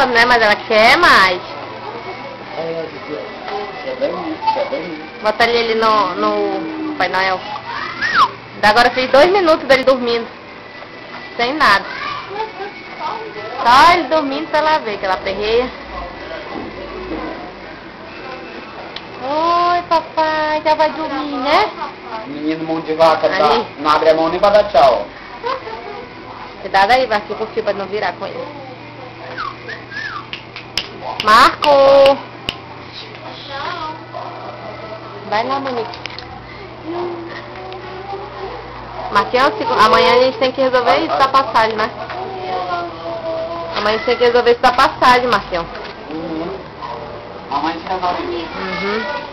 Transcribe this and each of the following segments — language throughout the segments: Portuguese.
duas, né? Mas ela quer mais. Bota ele no Pai Noel. Agora fez 2 minutos dele dormindo. Sem nada. Só ele dormindo pra ela ver que ela perreia. Oi, papai, já vai dormir, né? Menino mão de vaca, tá? Não abre a mão nem pra dar tchau. Cuidado aí, Marquinhos, por fio pra não virar com ele. Marco! Vai lá, Monique. Marquinhos, amanhã a gente tem que resolver isso da passagem, né? Amanhã a gente tem que resolver isso da passagem, Marquinhos. Amanhã você resolve isso.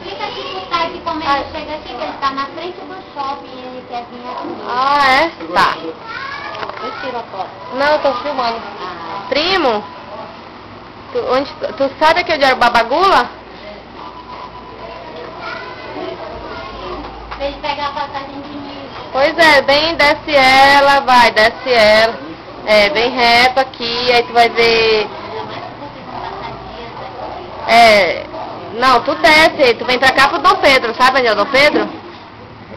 Fica aqui pro pai que como ele chega aqui, que ele tá na frente do shopping e ele quer vir aqui. Ah, é? Tá. Eu tiro a foto. Não, eu tô filmando. Primo? Tu sabe aqui onde era o Babagula? Pra ele pegar a passagem de mim. Pois é, bem, desce ela, vai, desce ela. É, bem reto aqui, aí tu vai ver... não, tu desce, aí tu vem pra cá pro Dom Pedro, sabe onde é o Dom Pedro?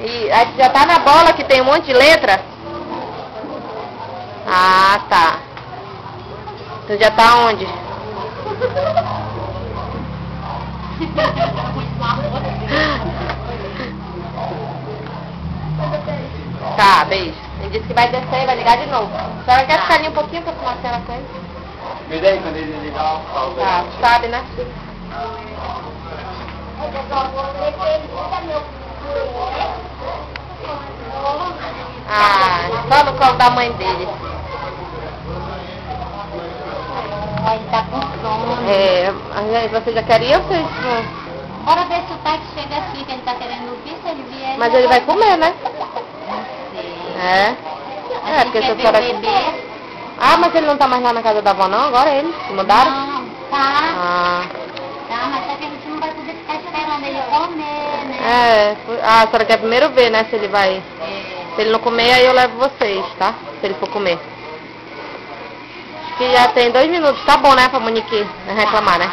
E aí tu já tá na bola que tem um monte de letra. Ah, tá. Tu já tá onde? Tá, beijo. Ele disse que vai descer e vai ligar de novo. A senhora quer ficar ali um pouquinho pra tomar cena com ele? Me dê quando ele ligar o Tá, sabe, né? Ah, só no colo da mãe dele. Ele tá com sono. É, você já queria ou vocês não? Bora ver se o pai que chega aqui, que ele tá querendo vir, se ele vier... Mas ele vai comer, né? É. É, porque se a senhora... Ah, mas ele não tá mais lá na casa da avó não? Agora ele? Se mudaram? Não, tá. Ah. Tá, mas só que a gente não vai poder ficar esperando ele comer, né? É. Ah, a senhora quer primeiro ver, né, se ele vai... Se ele não comer, aí eu levo vocês, tá? Se ele for comer. Acho que já tem 2 minutos. Tá bom, né, pra Monique reclamar, né?